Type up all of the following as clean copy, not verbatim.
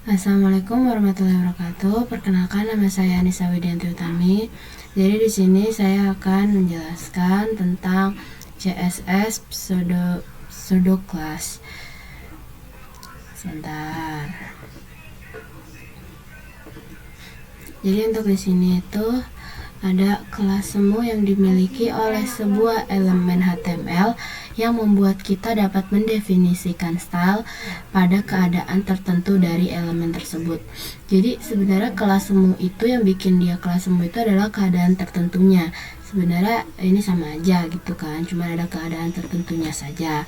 Assalamualaikum warahmatullahi wabarakatuh. Perkenalkan, nama saya Anissa Widianti Utami. Jadi di sini saya akan menjelaskan tentang CSS pseudo class. Sebentar. Jadi untuk di sini itu ada kelas semu yang dimiliki oleh sebuah elemen HTML yang membuat kita dapat mendefinisikan style pada keadaan tertentu dari elemen tersebut. Jadi sebenarnya kelas semu itu yang bikin dia kelas semu itu adalah keadaan tertentunya. Sebenarnya ini sama aja gitu kan, cuma ada keadaan tertentunya saja.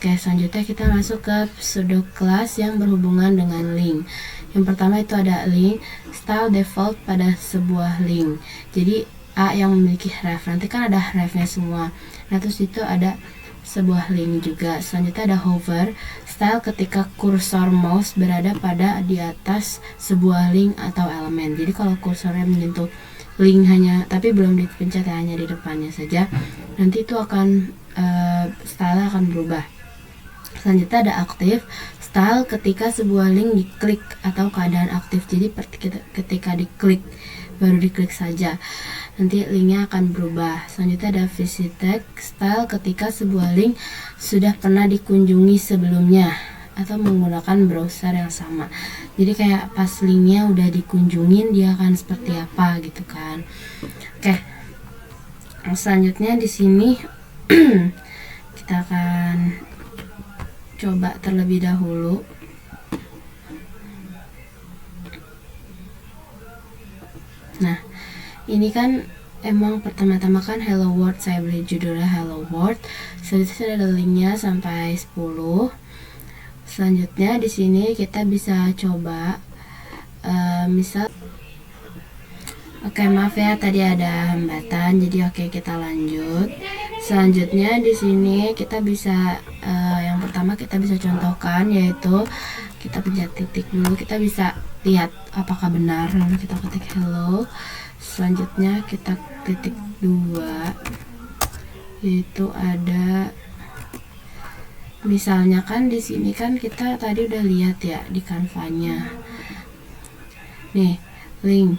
Oke, selanjutnya kita masuk ke pseudo class yang berhubungan dengan link. Yang pertama itu ada link, style default pada sebuah link. Jadi A yang memiliki ref, nanti kan ada refnya semua. Nah terus itu ada sebuah link juga. Selanjutnya ada hover, style ketika kursor mouse berada pada di atas sebuah link atau elemen. Jadi kalau kursornya menyentuh link hanya, tapi belum dipencet ya, hanya di depannya saja, nanti itu akan style akan berubah. Selanjutnya ada aktif, style ketika sebuah link diklik atau keadaan aktif. Jadi ketika diklik, baru diklik saja, nanti linknya akan berubah. Selanjutnya ada visited, style ketika sebuah link sudah pernah dikunjungi sebelumnya atau menggunakan browser yang sama. Jadi kayak pas linknya udah dikunjungin, dia akan seperti apa gitu kan. Oke, selanjutnya di sini kita akan coba terlebih dahulu. Nah, ini kan emang pertama-tama kan Hello World, saya beli judulnya Hello World. Selanjutnya ada linknya sampai 10. Selanjutnya di sini kita bisa coba misal, oke maaf ya tadi ada hambatan, jadi oke kita lanjut. Selanjutnya di sini kita bisa yang pertama kita bisa contohkan, yaitu kita pencet titik dulu, kita bisa lihat apakah benar, lalu kita ketik hello. Selanjutnya kita titik 2, yaitu ada misalnya kan di sini kan kita tadi udah lihat ya di kanvanya. Nih, link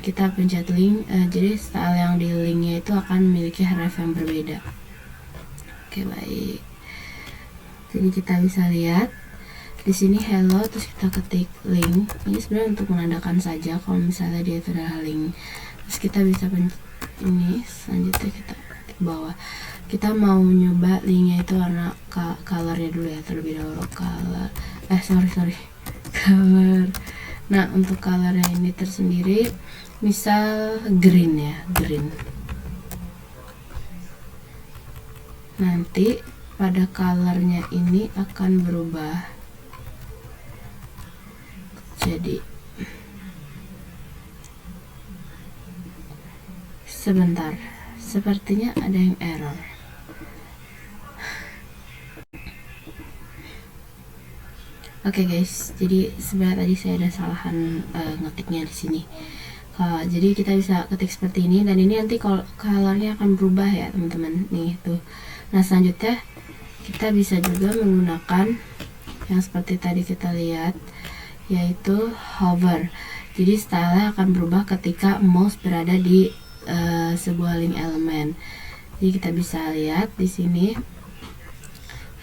kita pencet link, jadi style yang di linknya itu akan memiliki ref yang berbeda. Oke, baik. Jadi kita bisa lihat di sini hello, terus kita ketik link. Ini sebenarnya untuk menandakan saja kalau misalnya dia itu adalah link. Terus kita bisa ini, selanjutnya kita ketik bawah. Kita mau nyoba linknya itu warna colornya dulu ya, terlebih dahulu color. Color. Nah, untuk colornya ini tersendiri, misal green ya, green. Nanti pada colornya ini akan berubah. Jadi, sebentar, sepertinya ada yang error. Oke guys, jadi sebenarnya tadi saya ada salahan ngetiknya di sini. Jadi kita bisa ketik seperti ini, dan ini nanti colornya akan berubah ya teman-teman. Nih tuh. Nah selanjutnya kita bisa juga menggunakan yang seperti tadi kita lihat, yaitu hover. Jadi style akan berubah ketika mouse berada di sebuah link elemen. Jadi kita bisa lihat di sini,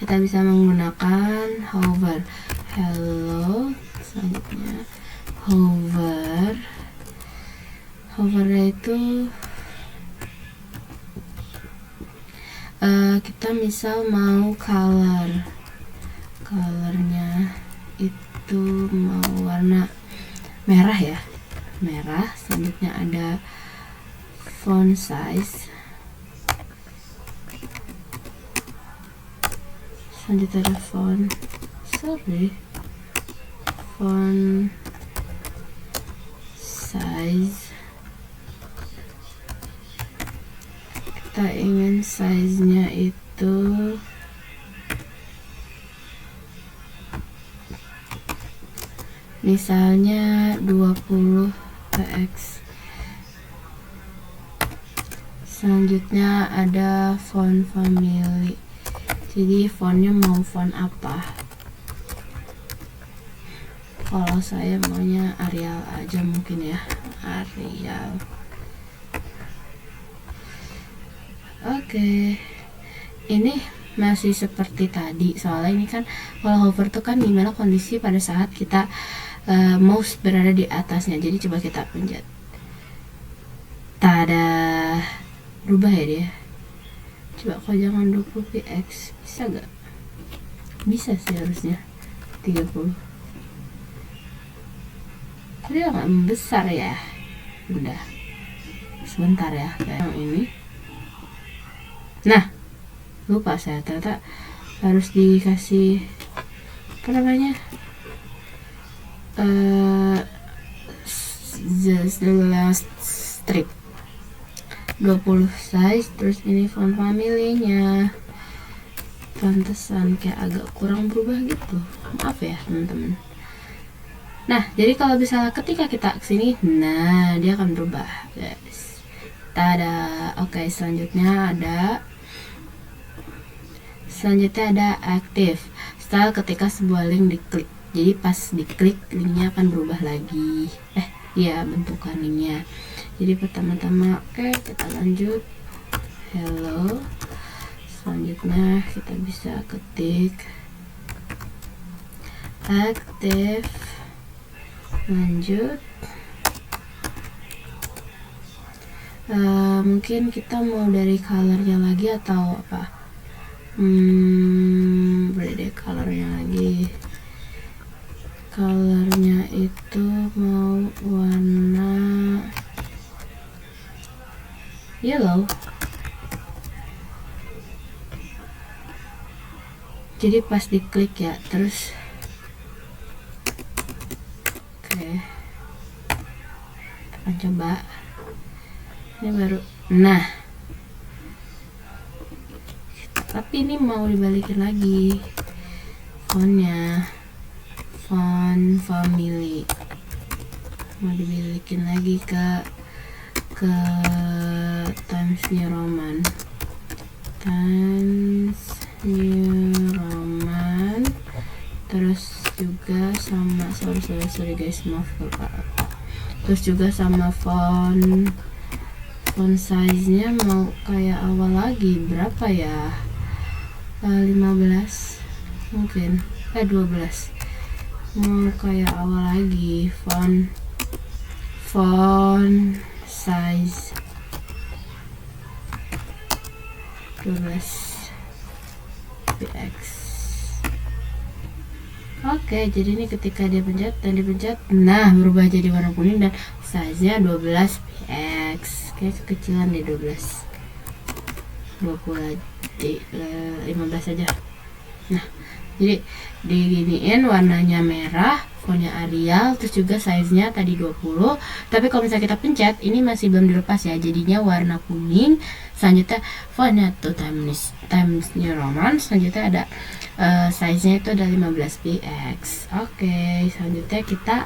kita bisa menggunakan hover. Hello, selanjutnya hovernya itu kita misal mau colornya itu mau warna merah ya, merah. Selanjutnya ada font size, selanjutnya ada font size. Kita ingin size-nya itu misalnya 20 px. Selanjutnya ada font family. Jadi fontnya mau font apa? Kalau saya maunya Arial aja mungkin ya, Arial. Oke, ini masih seperti tadi, soalnya ini kan kalau hover tuh kan gimana kondisi pada saat kita mouse berada di atasnya. Jadi coba kita pencet, tada, berubah ya dia. Coba kalau jangan 20 px bisa gak? Bisa sih harusnya 30. Tapi nggak besar ya. Udah sebentar ya kayak yang ini. Nah, lupa saya ternyata harus dikasih apa namanya, the last strip 20 size. Terus ini font family-nya pantesan kayak agak kurang berubah gitu, maaf ya teman-teman. Nah, jadi kalau misalnya ketika kita kesini, nah dia akan berubah guys. Tada. Oke, selanjutnya ada active style ketika sebuah link diklik. Jadi pas diklik linknya akan berubah lagi, iya bentukan linknya. Jadi pertama-tama kita lanjut hello. Selanjutnya kita bisa ketik active, lanjut. Mungkin kita mau dari colornya lagi atau apa, boleh deh colornya lagi. Colornya itu mau warna yellow. Jadi pas diklik ya, terus oke, kita coba ini baru. Nah, tapi ini mau dibalikin lagi fontnya, font family mau dibalikin lagi ke Times New Roman, terus juga sama sorry guys, maaf kalau, terus juga sama font size nya mau kayak awal lagi, berapa ya, 15 mungkin, 12, mau kayak awal lagi. Font size 12 px. Oke, jadi ini ketika dia pencet, nah berubah jadi warna kuning dan size nya 12 px. Kayak kekecilan deh, 12, 20 15 aja. Nah, jadi diginiin warnanya merah, fontnya Arial, terus juga size-nya tadi 20. Tapi kalau misalnya kita pencet, ini masih belum dilepas ya, jadinya warna kuning. Selanjutnya fontnya tuh Times New Roman. Selanjutnya ada size-nya itu ada 15 px. Oke, selanjutnya kita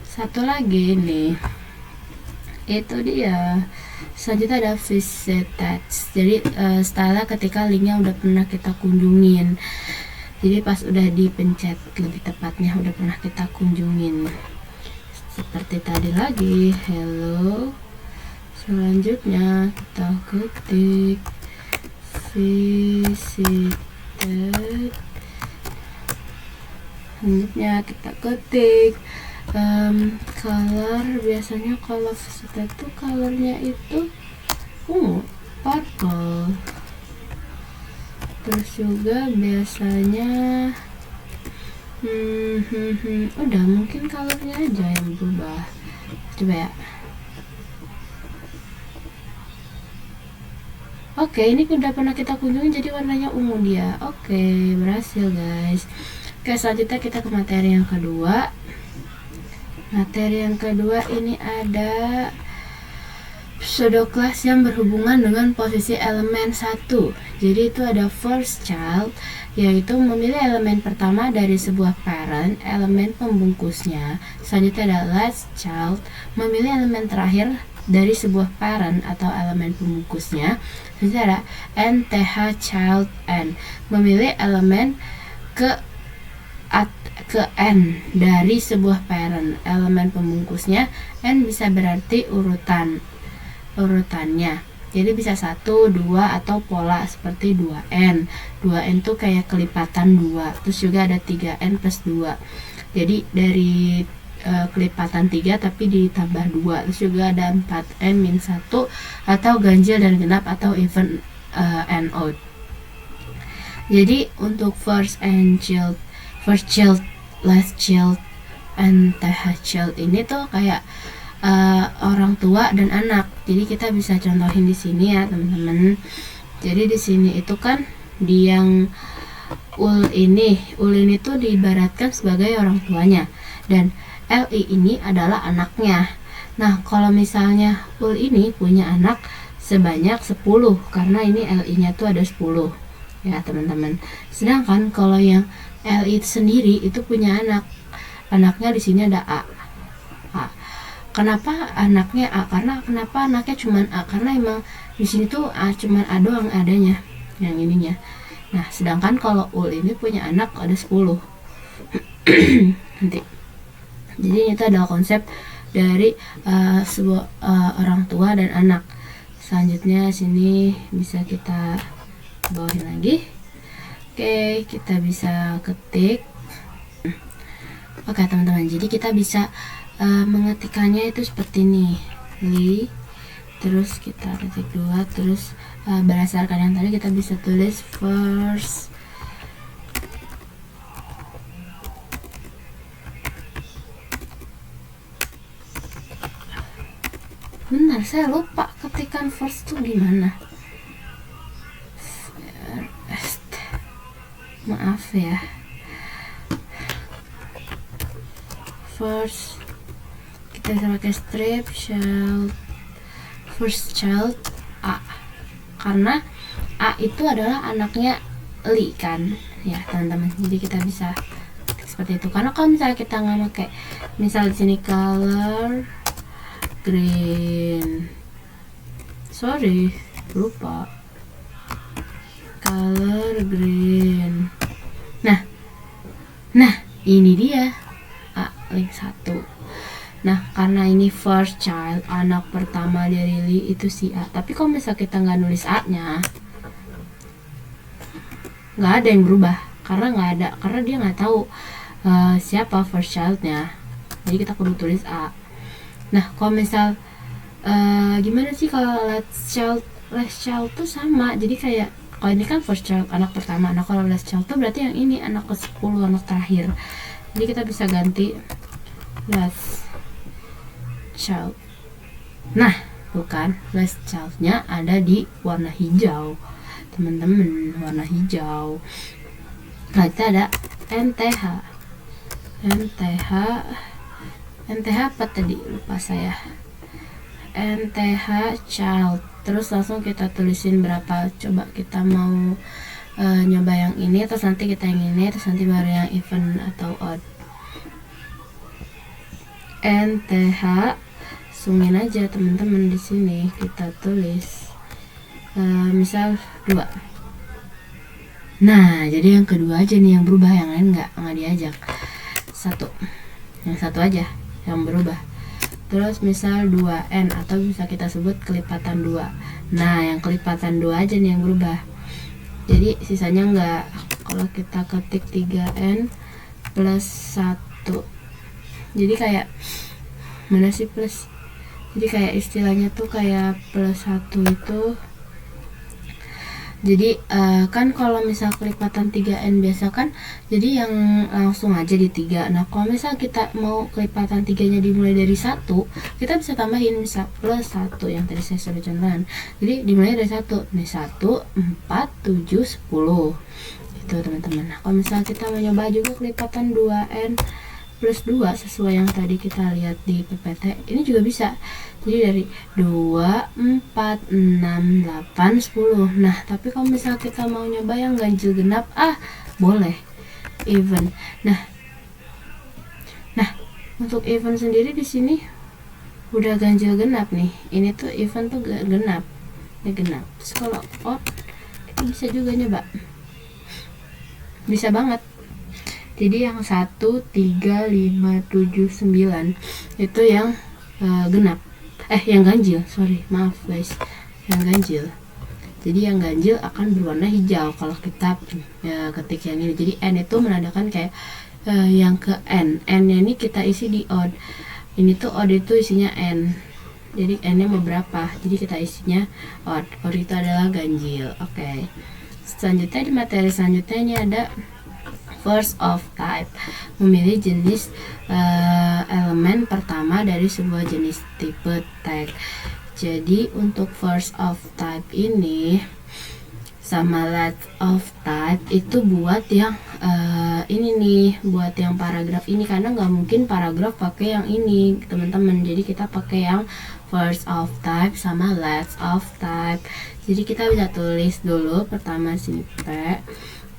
satu lagi nih, itu dia. Selanjutnya ada visit text. Jadi style ketika linknya udah pernah kita kunjungin. Jadi pas udah dipencet, lebih tepatnya udah pernah kita kunjungin. Seperti tadi lagi, hello. Selanjutnya kita ketik visited. Selanjutnya kita ketik color. Biasanya kalau visited tuh colornya itu purple. Terus juga biasanya udah, mungkin colornya aja yang berubah. Coba ya. Oke, ini udah pernah kita kunjungi, jadi warnanya ungu dia. Oke, berhasil guys. Oke, selanjutnya kita ke materi yang kedua. Materi yang kedua ini ada pseudo class yang berhubungan dengan posisi elemen 1. Jadi itu ada first child, yaitu memilih elemen pertama dari sebuah parent, elemen pembungkusnya. Selanjutnya ada last child, memilih elemen terakhir dari sebuah parent atau elemen pembungkusnya. Selanjutnya ada nth child n, memilih elemen ke n dari sebuah parent. Elemen pembungkusnya n bisa berarti urutannya. Jadi bisa 1, 2 atau pola seperti 2n. 2n tuh kayak kelipatan 2. Terus juga ada 3n plus 2. Jadi dari kelipatan 3 tapi ditambah 2. Terus juga ada 4n min 1 atau ganjil dan genap atau even and odd. Jadi untuk first child, last child, and child ini tuh kayak orang tua dan anak. Jadi kita bisa contohin di sini ya teman-teman. Jadi di sini itu kan di yang ul ini tuh diibaratkan sebagai orang tuanya dan LI ini adalah anaknya. Nah kalau misalnya ul ini punya anak sebanyak 10 karena ini LI-nya tuh ada 10 ya teman-teman. Sedangkan kalau yang LI sendiri itu punya anaknya di sini ada A. Kenapa anaknya A? Kenapa anaknya cuma A? Karena emang di sini tuh A cuma A doang adanya yang ininya. Nah sedangkan kalau ul ini punya anak ada 10 nanti. Jadi itu adalah konsep dari sebuah orang tua dan anak. Selanjutnya sini bisa kita bawahin lagi. Oke, kita bisa ketik. Oke teman-teman, jadi kita bisa mengetikkannya itu seperti ini. Terus kita ketik 2, terus berdasarkan yang tadi kita bisa tulis first Benar, saya lupa ketikan first tuh gimana. Maaf ya. First kita bisa pakai strip child, first child A, karena A itu adalah anaknya Li kan ya teman-teman. Jadi kita bisa seperti itu. Karena kalau misalnya kita nggak pakai, misal di sini color green, lupa color green. Nah ini dia A link 1. Nah karena ini first child, anak pertama dari Li itu si A. Tapi kalau misalnya kita nggak nulis A nya, nggak ada yang berubah karena dia nggak tahu siapa first childnya. Jadi kita perlu tulis A. Nah kalau misal gimana sih kalau last child tuh sama. Jadi kayak kalau ini kan first child anak pertama, nah kalau last child tuh berarti yang ini anak ke-10, anak terakhir. Jadi kita bisa ganti last child. Nah bukan, last childnya ada di warna hijau teman-teman, warna hijau. Nah kita ada NTH apa tadi, lupa saya. NTH child. Terus langsung kita tulisin berapa. Coba kita mau nyoba yang ini, terus nanti kita yang ini, terus nanti baru yang even atau odd. NTH sungin aja teman-teman. Di sini kita tulis misal 2. Nah jadi yang kedua aja nih yang berubah, yang lain nggak diajak. 1, yang satu aja yang berubah. Terus misal 2n atau bisa kita sebut kelipatan 2. Nah yang kelipatan 2 aja nih yang berubah, jadi sisanya enggak. Kalau kita ketik 3n plus 1, jadi kayak mana sih plus, jadi kayak istilahnya tuh kayak plus 1 itu. Jadi kan kalau misal kelipatan 3n biasa kan jadi yang langsung aja di 3. Nah kalau misal kita mau kelipatan 3 nya dimulai dari 1, kita bisa tambahin misal plus 1 yang tadi saya sudah contohkan. Jadi dimulai dari 1, nih 1, 4, 7, 10 itu teman-teman. Nah kalau misal kita mau nyoba juga kelipatan 2n plus 2 sesuai yang tadi kita lihat di PPT, ini juga bisa. Jadi dari 2, 4, 6, 8, 10. Nah tapi kalau misal kita mau nyoba yang ganjil genap, boleh even. Nah untuk even sendiri di sini udah ganjil genap nih. Ini tuh even tuh genap, ini genap. Terus kalau odd kita bisa juga nyoba, bisa banget. Jadi yang 1, 3, 5, 7, 9 itu yang genap. Yang ganjil, maaf guys, yang ganjil. Jadi yang ganjil akan berwarna hijau kalau kita ketik yang ini. Jadi N itu menandakan kayak yang ke N. N-nya ini kita isi di odd. Ini tuh odd itu isinya N. Jadi N-nya mau berapa? Jadi kita isinya odd. Odd itu adalah ganjil. Oke. Selanjutnya di materi selanjutnya ini ada first of type, memilih jenis elemen pertama dari sebuah jenis tipe tag. Jadi untuk first of type ini sama last of type itu buat yang ini nih, buat yang paragraf ini, karena nggak mungkin paragraf pakai yang ini teman-teman. Jadi kita pakai yang first of type sama last of type. Jadi kita bisa tulis dulu pertama sini P,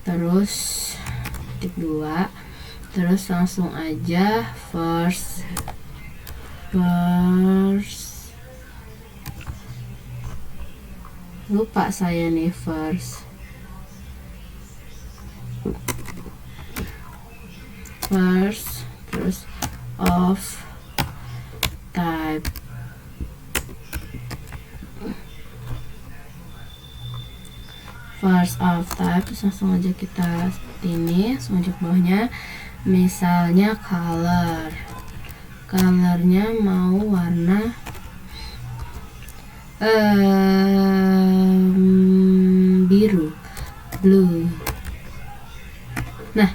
terus titik 2, terus langsung aja first lupa saya nih first terus of type. First of type, terus langsung aja kita seperti ini, langsung aja ke bawahnya. Misalnya colornya mau warna biru, blue. Nah,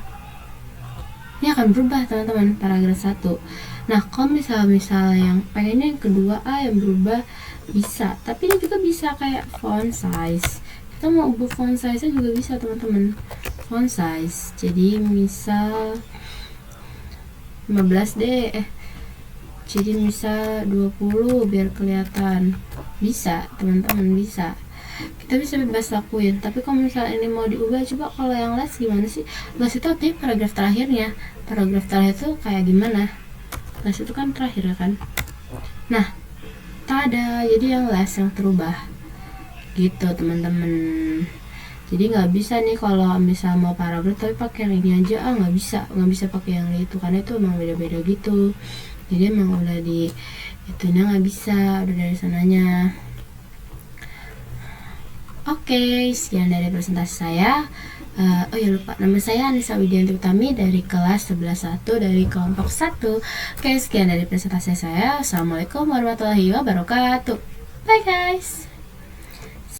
ini akan berubah teman-teman paragraf 1. Nah, kalau misal yang pengennya yang kedua yang berubah bisa, tapi ini juga bisa kayak font size. Kita mau ubah font size nya juga bisa teman-teman. Font size, jadi misal 15 deh, jadi misal 20 biar kelihatan. Bisa teman-teman, bisa. Kita bisa bebas lakuin. Tapi kalau misalnya ini mau diubah, coba kalau yang last gimana sih? Last itu artinya paragraf terakhirnya. Paragraf terakhir itu kayak gimana? Last itu kan terakhir ya kan? Nah, tada, jadi yang last yang terubah gitu teman-teman. Jadi nggak bisa nih kalau misal mau paragraf tapi pakai yang ini aja, nggak bisa pakai yang itu, karena itu emang beda-beda gitu. Jadi emang udah di itunya nggak bisa, udah dari sananya. Oke, sekian dari presentasi saya. Oh ya lupa, nama saya Anissa Widianti Utami dari kelas 11.1 dari kelompok 1. Oke, sekian dari presentasi saya. Assalamualaikum warahmatullahi wabarakatuh. Bye guys.